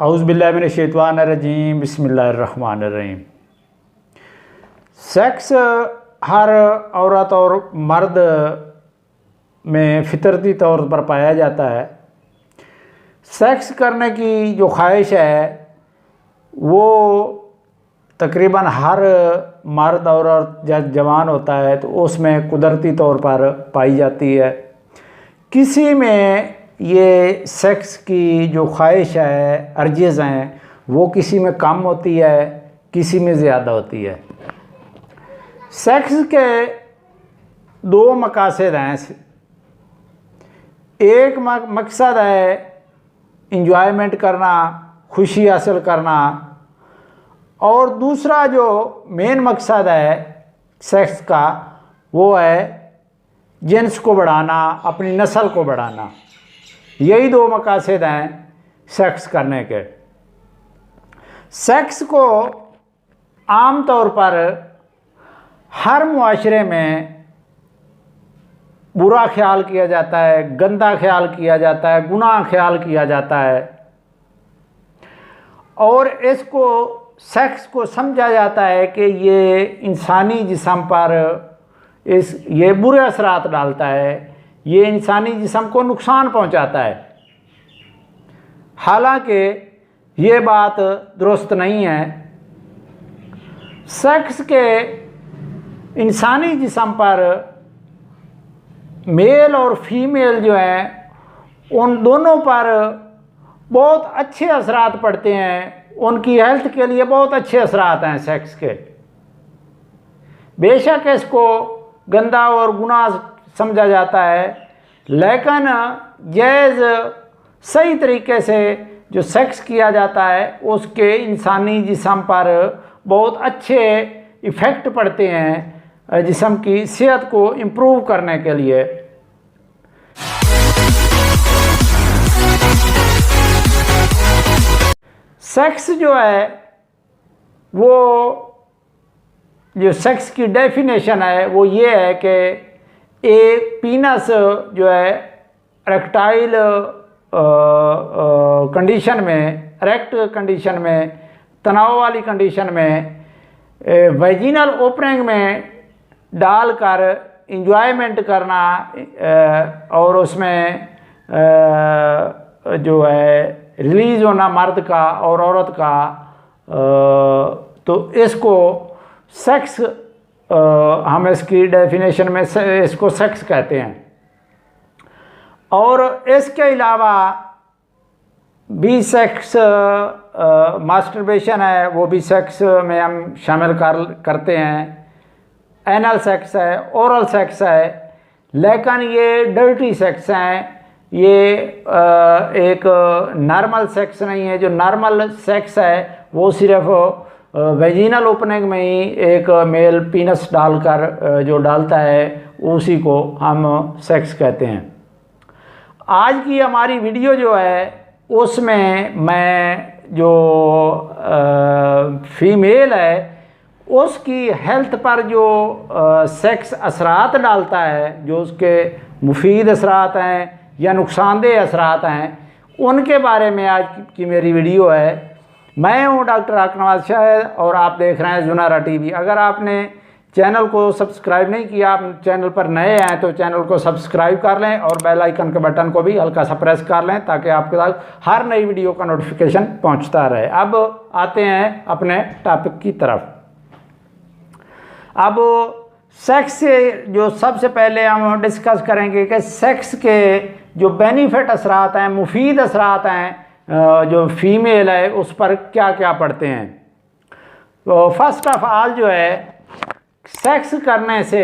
औज़ुबिल्लाहिमिनश्शैतानिर्रजीम बिस्मिल्लाहिर्रहमानिर्रहीम। सेक्स हर औरत और मर्द में फितरती तौर पर पाया जाता है। सेक्स करने की जो ख्वाहिश है वो तकरीबन हर मर्द और जब जवान होता है तो उसमें कुदरती तौर पर पाई जाती है। किसी में ये सेक्स की जो ख्वाहिश है, अर्जेज़ हैं, वो किसी में कम होती है, किसी में ज़्यादा होती है। सेक्स के दो मकासद हैं। एक मकसद है इंजॉयमेंट करना, खुशी हासिल करना, और दूसरा जो मेन मकसद है सेक्स का वो है जिन्स को बढ़ाना, अपनी नस्ल को बढ़ाना। यही दो मकासद हैं सेक्स करने के। सेक्स को आम तौर पर हर मुआशरे में बुरा ख्याल किया जाता है, गंदा ख्याल किया जाता है, गुनाह ख्याल किया जाता है, और इसको सेक्स को समझा जाता है कि ये इंसानी जिस्म पर ये बुरे असरात डालता है, ये इंसानी जिस्म को नुकसान पहुंचाता है। हालांकि ये बात दुरुस्त नहीं है। सेक्स के इंसानी जिस्म पर मेल और फीमेल जो हैं उन दोनों पर बहुत अच्छे असरात पड़ते हैं। उनकी हेल्थ के लिए बहुत अच्छे असरात हैं सेक्स के। बेशक इसको गंदा और गुनाह समझा जाता है, लेकिन जायज़ सही तरीके से जो सेक्स किया जाता है उसके इंसानी जिस्म पर बहुत अच्छे इफ़ेक्ट पड़ते हैं जिस्म की सेहत को इम्प्रूव करने के लिए। सेक्स जो है वो जो सेक्स की डेफिनेशन है वो ये है कि एक पीनस जो है रेक्टाइल कंडीशन में, इरेक्ट कंडीशन में, तनाव वाली कंडीशन में वेजिनल ओपनिंग में डालकर इंजॉयमेंट करना और उसमें जो है रिलीज़ होना मर्द का और औरत का, तो इसको सेक्स हम इसकी डेफिनेशन में इसको सेक्स कहते हैं। और इसके अलावा भी सेक्स मास्टरबेशन है, वो भी सेक्स में हम शामिल करते हैं। एनल सेक्स है, ओरल सेक्स है, लेकिन ये डर्टी सेक्स हैं। ये एक नॉर्मल सेक्स नहीं है। जो नॉर्मल सेक्स है वो सिर्फ वेजिनल ओपनिंग में ही एक मेल पीनस डालकर जो डालता है उसी को हम सेक्स कहते हैं। आज की हमारी वीडियो जो है उसमें मैं जो फीमेल है उसकी हेल्थ पर जो सेक्स असरात डालता है, जो उसके मुफीद असरात हैं या नुकसानदेह असरात हैं, उनके बारे में आज की मेरी वीडियो है। मैं हूं डॉक्टर आकिब नवाज शाह और आप देख रहे हैं जुनारा टीवी। अगर आपने चैनल को सब्सक्राइब नहीं किया, आप चैनल पर नए हैं तो चैनल को सब्सक्राइब कर लें और बेल आइकन के बटन को भी हल्का सा प्रेस कर लें ताकि आपके पास हर नई वीडियो का नोटिफिकेशन पहुंचता रहे। अब आते हैं अपने टॉपिक की तरफ। अब सेक्स से जो सबसे पहले हम डिस्कस करेंगे कि सेक्स के जो बेनिफिट असरात हैं, मुफीद असरात हैं जो फीमेल है उस पर क्या क्या पड़ते हैं। तो फर्स्ट ऑफ ऑल जो है सेक्स करने से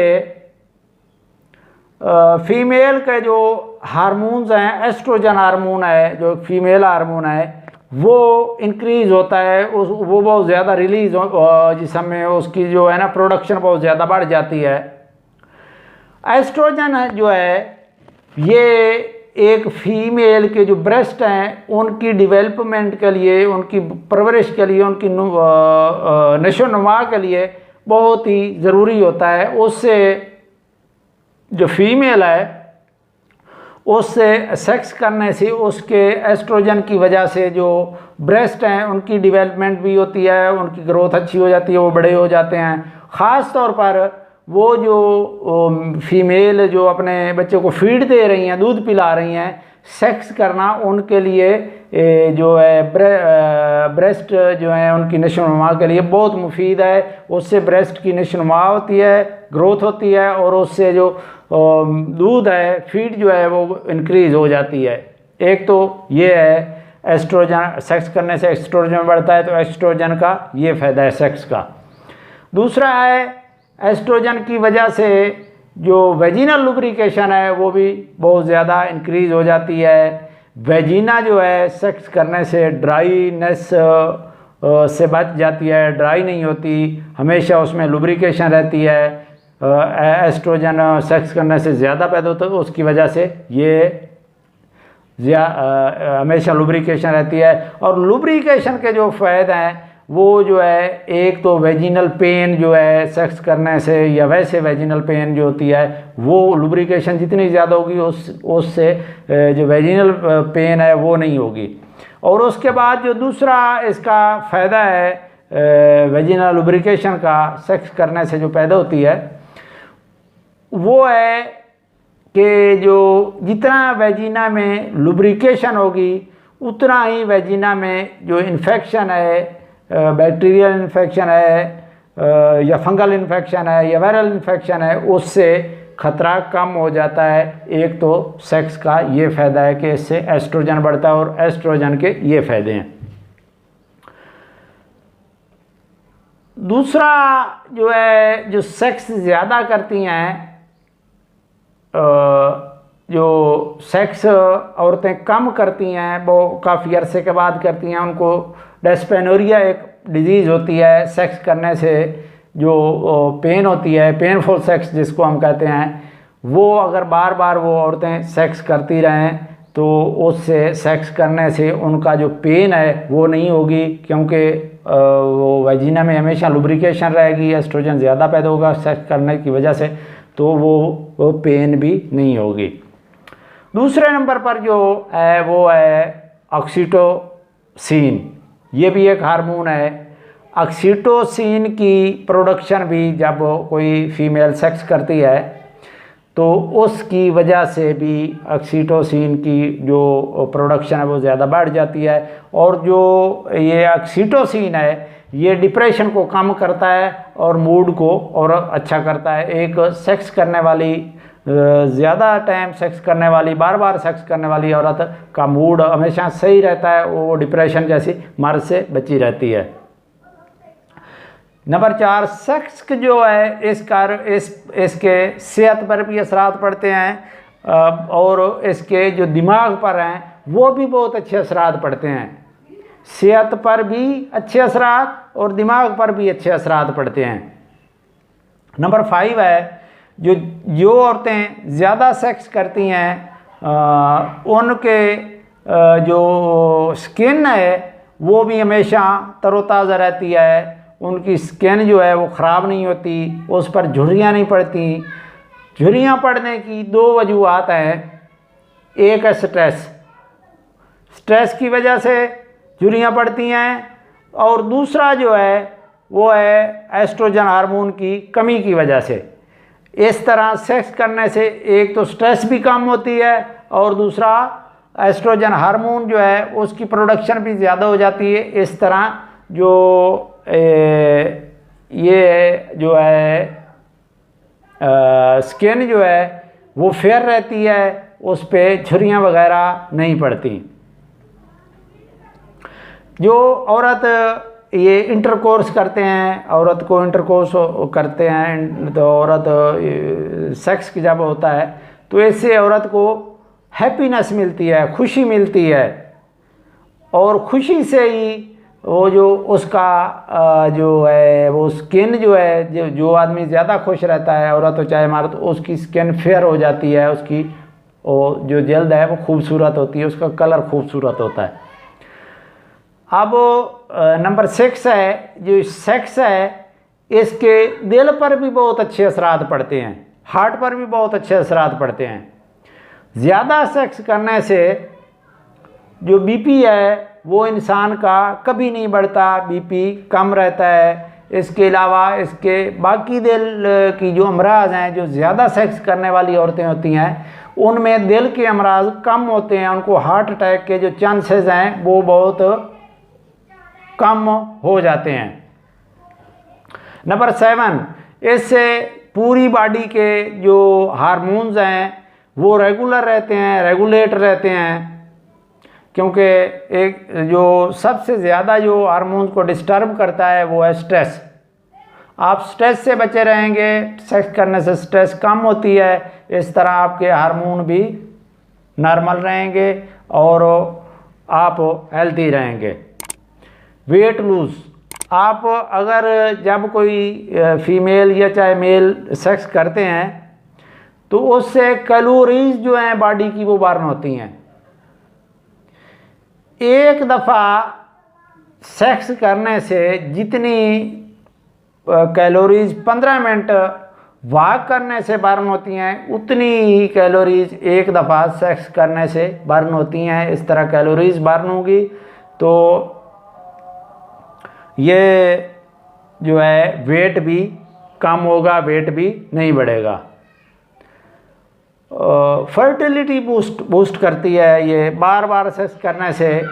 फीमेल के जो हार्मोन्स हैं, एस्ट्रोजन हार्मोन है जो फीमेल हार्मोन है वो इंक्रीज़ होता है, वो बहुत ज़्यादा रिलीज़ जिसमें में उसकी जो है ना प्रोडक्शन बहुत ज़्यादा बढ़ जाती है। एस्ट्रोजन जो है ये एक फीमेल के जो ब्रेस्ट हैं उनकी डेवलपमेंट के लिए, उनकी परवरिश के लिए, उनकी नशो नुमा के लिए बहुत ही ज़रूरी होता है। उससे जो फीमेल है उससे सेक्स करने से उसके एस्ट्रोजन की वजह से जो ब्रेस्ट हैं उनकी डेवलपमेंट भी होती है, उनकी ग्रोथ अच्छी हो जाती है, वो बड़े हो जाते हैं। ख़ास तौर पर वो जो फीमेल जो अपने बच्चों को फीड दे रही हैं, दूध पिला रही हैं, सेक्स करना उनके लिए जो है ब्रेस्ट जो है उनकी नशोनुमा के लिए बहुत मुफीद है। उससे ब्रेस्ट की नशोनुमा होती है, ग्रोथ होती है, और उससे जो दूध है, फीड जो है वो इंक्रीज़ हो जाती है। एक तो ये है एस्ट्रोजन, सेक्स करने से एस्ट्रोजन बढ़ता है, तो एस्ट्रोजन का ये फ़ायदा है सेक्स का। दूसरा है एस्ट्रोजन की वजह से जो वेजिनल लुब्रिकेशन है वो भी बहुत ज़्यादा इंक्रीज़ हो जाती है। वेजिना जो है सेक्स करने से ड्राईनेस से बच जाती है, ड्राई नहीं होती, हमेशा उसमें लुब्रिकेशन रहती है। एस्ट्रोजन सेक्स करने से ज़्यादा पैदा होता है, उसकी वजह से ये हमेशा लुब्रिकेशन रहती है। और लुब्रिकेशन के जो फ़ायदे हैं वो जो है, एक तो वेजिनल पेन जो है सेक्स करने से, या वैसे वेजिनल पेन जो होती है, वो लुब्रिकेशन जितनी ज़्यादा होगी उससे जो वेजिनल पेन है वो नहीं होगी। और उसके बाद जो दूसरा इसका फ़ायदा है वेजिनल लुब्रिकेशन का, सेक्स करने से जो पैदा होती है, वो है कि जो जितना वेजिना में लुब्रिकेशन होगी उतना ही वेजिना में जो इन्फेक्शन है, बैक्टीरियल इन्फेक्शन है या फंगल इन्फेक्शन है या वायरल इन्फेक्शन है, उससे ख़तरा कम हो जाता है। एक तो सेक्स का ये फ़ायदा है कि इससे एस्ट्रोजन बढ़ता है, और एस्ट्रोजन के ये फ़ायदे हैं। दूसरा जो है, जो सेक्स ज़्यादा करती हैं, जो सेक्स औरतें कम करती हैं वो काफ़ी अरसे के बाद करती हैं, उनको डिस्पेनोरिया एक डिजीज़ होती है। सेक्स करने से जो पेन होती है, पेनफुल सेक्स जिसको हम कहते हैं, वो अगर बार बार वो औरतें सेक्स करती रहें तो उससे सेक्स करने से उनका जो पेन है वो नहीं होगी, क्योंकि वो वेजिना में हमेशा लुब्रिकेशन रहेगी, एस्ट्रोजन ज़्यादा पैदा होगा सेक्स करने की वजह से, तो वो पेन भी नहीं होगी। दूसरे नंबर पर जो है वो है ऑक्सीटोसिन। ये भी एक हार्मोन है। ऑक्सीटोसिन की प्रोडक्शन भी जब कोई फीमेल सेक्स करती है तो उसकी वजह से भी ऑक्सीटोसिन की जो प्रोडक्शन है वो ज़्यादा बढ़ जाती है। और जो ये ऑक्सीटोसिन है ये डिप्रेशन को कम करता है और मूड को और अच्छा करता है। एक सेक्स करने वाली, ज़्यादा टाइम सेक्स करने वाली, बार बार सेक्स करने वाली औरत का मूड हमेशा सही रहता है, वो डिप्रेशन जैसी मर्ज से बची रहती है। नंबर 4, सेक्स जो है इसके सेहत पर भी असरात पड़ते हैं, और इसके जो दिमाग पर हैं वो भी बहुत अच्छे असरात पड़ते हैं। सेहत पर भी अच्छे असरात और दिमाग पर भी अच्छे असरात पड़ते हैं। नंबर 5 है, जो औरतें ज़्यादा सेक्स करती हैं उनके जो स्किन है वो भी हमेशा तरोताज़ा रहती है, उनकी स्किन जो है वो ख़राब नहीं होती, उस पर झुर्रियाँ नहीं पड़ती। झुर्रियाँ पड़ने की 2 वजूहात हैं। एक है स्ट्रेस की वजह से झुर्रियाँ पड़ती हैं, और दूसरा जो है वो है एस्ट्रोजन हार्मोन की कमी की वजह से। इस तरह सेक्स करने से एक तो स्ट्रेस भी कम होती है, और दूसरा एस्ट्रोजन हार्मोन जो है उसकी प्रोडक्शन भी ज़्यादा हो जाती है। इस तरह जो ये जो है स्किन जो है वो फेयर रहती है, उस पर झुर्रियाँ वगैरह नहीं पड़ती। जो औरत ये इंटरकोर्स करते हैं, औरत को इंटरकोर्स करते हैं, तो औरत सेक्स की जब होता है तो इससे औरत को हैप्पीनेस मिलती है, खुशी मिलती है, और खुशी से ही वो जो उसका जो है वो स्किन जो है, जो आदमी ज़्यादा खुश रहता है, औरत हो चाहे मर्द, उसकी स्किन फेयर हो जाती है, उसकी वो जो जल्द है वो खूबसूरत होती है, उसका कलर खूबसूरत होता है। अब नंबर 6 है, जो सेक्स है इसके दिल पर भी बहुत अच्छे असरात पड़ते हैं, हार्ट पर भी बहुत अच्छे असरात पड़ते हैं। ज़्यादा सेक्स करने से जो बीपी है वो इंसान का कभी नहीं बढ़ता, बीपी कम रहता है। इसके अलावा इसके बाकी दिल की जो अमराज हैं, जो ज़्यादा सेक्स करने वाली औरतें होती हैं उनमें दिल के अमराज कम होते हैं, उनको हार्ट अटैक के जो चांसेस हैं वो बहुत कम हो जाते हैं। नंबर 7, इससे पूरी बॉडी के जो हार्मोन्स हैं वो रेगुलर रहते हैं, रेगुलेट रहते हैं, क्योंकि एक जो सबसे ज़्यादा जो हार्मोन्स को डिस्टर्ब करता है वो है स्ट्रेस। आप स्ट्रेस से बचे रहेंगे, सेक्स करने से स्ट्रेस कम होती है, इस तरह आपके हार्मोन भी नॉर्मल रहेंगे और आप हेल्थी रहेंगे। वेट लूज़, आप अगर जब कोई फीमेल या चाहे मेल सेक्स करते हैं तो उससे कैलोरीज जो हैं बॉडी की वो बर्न होती हैं। एक दफ़ा सेक्स करने से जितनी कैलोरीज 15 मिनट वॉक करने से बर्न होती हैं उतनी ही कैलोरीज एक दफ़ा सेक्स करने से बर्न होती हैं। इस तरह कैलोरीज बर्न होगी तो ये जो है वेट भी कम होगा, वेट भी नहीं बढ़ेगा। फर्टिलिटी बूस्ट करती है, ये बार बार सेक्स करने से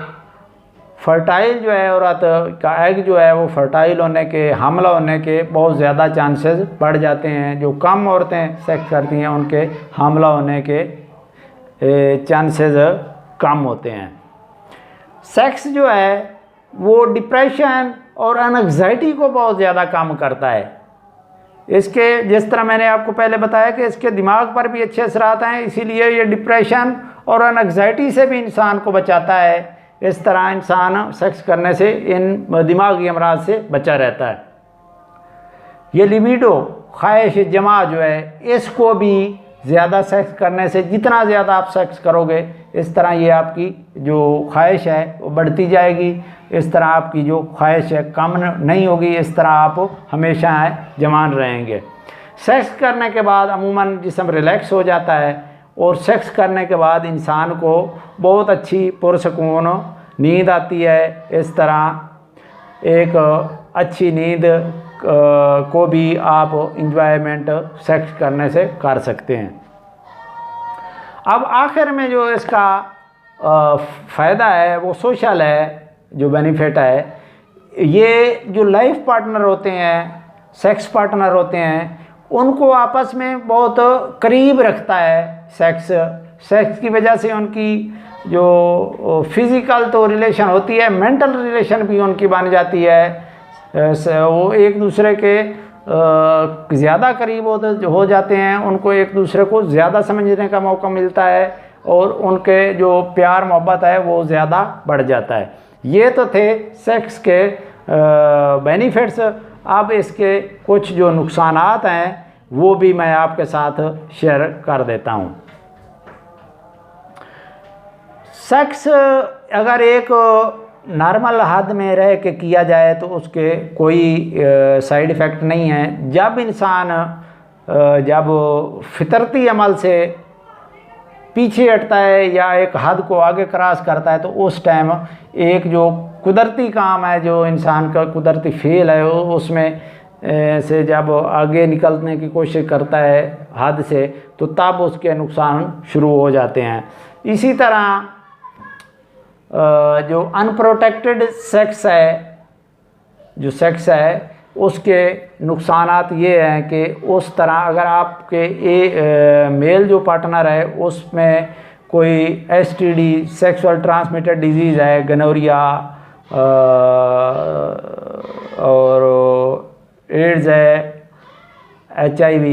फर्टाइल जो है औरत का एग जो है वो फर्टाइल होने के, हमला होने के बहुत ज़्यादा चांसेस बढ़ जाते हैं। जो कम औरतें सेक्स करती हैं उनके हमला होने के चांसेस कम होते हैं। सेक्स जो है वो डिप्रेशन और एंग्जाइटी को बहुत ज़्यादा कम करता है। इसके जिस तरह मैंने आपको पहले बताया कि इसके दिमाग पर भी अच्छे असरात हैं, इसीलिए ये डिप्रेशन और एंग्जाइटी से भी इंसान को बचाता है। इस तरह इंसान सेक्स करने से इन दिमागी अमराज से बचा रहता है। ये लिबिडो, ख्वाहिश जमा जो है, इसको भी ज़्यादा सेक्स करने से, जितना ज़्यादा आप सेक्स करोगे इस तरह ये आपकी जो ख्वाहिश है वो बढ़ती जाएगी। इस तरह आपकी जो ख्वाहिश है कम नहीं होगी, इस तरह आप हमेशा जवान रहेंगे। सेक्स करने के बाद अमूमन जिस्म रिलैक्स हो जाता है और सेक्स करने के बाद इंसान को बहुत अच्छी पुरसकून नींद आती है। इस तरह एक अच्छी नींद को भी आप इंजॉयमेंट सेक्स करने से कर सकते हैं। अब आखिर में जो इसका फ़ायदा है वो सोशल है, जो बेनिफिट है, ये जो लाइफ पार्टनर होते हैं, सेक्स पार्टनर होते हैं, उनको आपस में बहुत करीब रखता है। सेक्स की वजह से उनकी जो फिज़िकल तो रिलेशन होती है, मेंटल रिलेशन भी उनकी बन जाती है। वो एक दूसरे के ज़्यादा करीब हो जाते हैं, उनको एक दूसरे को ज़्यादा समझने का मौका मिलता है और उनके जो प्यार मोहब्बत है वो ज़्यादा बढ़ जाता है। ये तो थे सेक्स के बेनिफिट्स। अब इसके कुछ जो नुकसानात हैं वो भी मैं आपके साथ शेयर कर देता हूँ। सेक्स अगर एक नॉर्मल हद में रह के किया जाए तो उसके कोई साइड इफ़ेक्ट नहीं है। जब इंसान जब फितरती अमल से पीछे हटता है या एक हद को आगे क्रॉस करता है तो उस टाइम एक जो कुदरती काम है, जो इंसान का कुदरती फेल है, उसमें से जब आगे निकलने की कोशिश करता है हद से, तो तब उसके नुकसान शुरू हो जाते हैं। इसी तरह जो अनप्रोटेक्टेड सेक्स है, जो सेक्स है उसके नुकसानात ये हैं कि उस तरह अगर आपके मेल जो पार्टनर है उसमें कोई एसटीडी, सेक्सुअल ट्रांसमिटेड डिजीज़ है, गनोरिया और एड्स है, HIV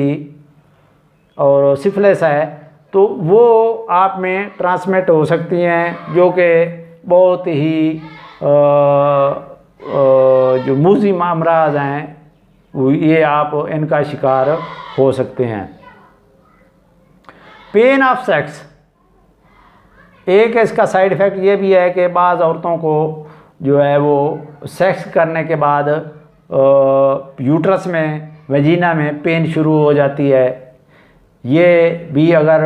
और सिफिलिस है, तो वो आप में ट्रांसमिट हो सकती हैं, जो कि बहुत ही जो मुज़िम अमराज हैं ये आप इनका शिकार हो सकते हैं। पेन ऑफ सेक्स, एक इसका साइड इफ़ेक्ट ये भी है कि बाज़ औरतों को जो है वो सेक्स करने के बाद यूट्रस में, वजीना में पेन शुरू हो जाती है। ये भी अगर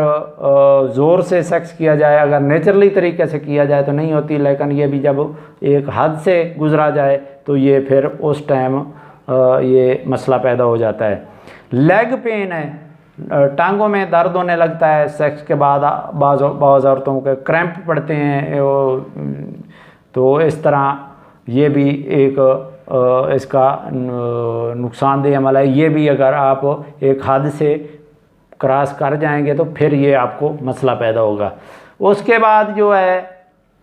ज़ोर से सेक्स किया जाए, अगर नेचुरली तरीके से किया जाए तो नहीं होती, लेकिन ये भी जब एक हद से गुजरा जाए तो ये फिर उस टाइम ये मसला पैदा हो जाता है। लेग पेन है, टांगों में दर्द होने लगता है सेक्स के बाद, बाज़ औरतों के क्रैम्प पड़ते हैं, तो इस तरह ये भी एक इसका नुकसानदेह अमल है। ये भी अगर आप एक हद से क्रॉस कर जाएंगे तो फिर ये आपको मसला पैदा होगा। उसके बाद जो है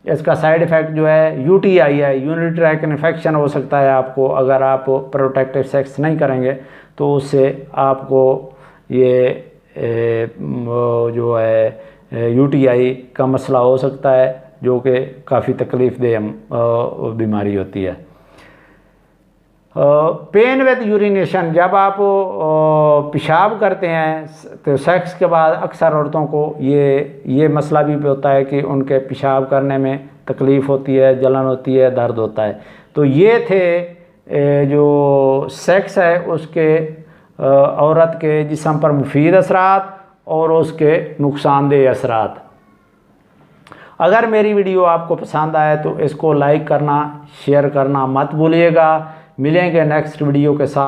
इसका साइड इफ़ेक्ट जो है यूटीआई है, यूरिनरी ट्रैक्ट इन्फेक्शन हो सकता है आपको, अगर आप प्रोटेक्टिव सेक्स नहीं करेंगे तो उससे आपको ये जो है यूटीआई का मसला हो सकता है, जो कि काफ़ी तकलीफ़देह बीमारी होती है। पेन विद यूरिनेशन, जब आप पेशाब करते हैं तो सेक्स के बाद अक्सर औरतों को ये मसला भी होता है कि उनके पेशाब करने में तकलीफ़ होती है, जलन होती है, दर्द होता है। तो ये थे जो सेक्स है उसके औरत के जिस्म पर मुफीद असरात और उसके नुकसानदेह असरात। अगर मेरी वीडियो आपको पसंद आए तो इसको लाइक करना, शेयर करना मत भूलिएगा। मिलेंगे नेक्स्ट वीडियो के साथ।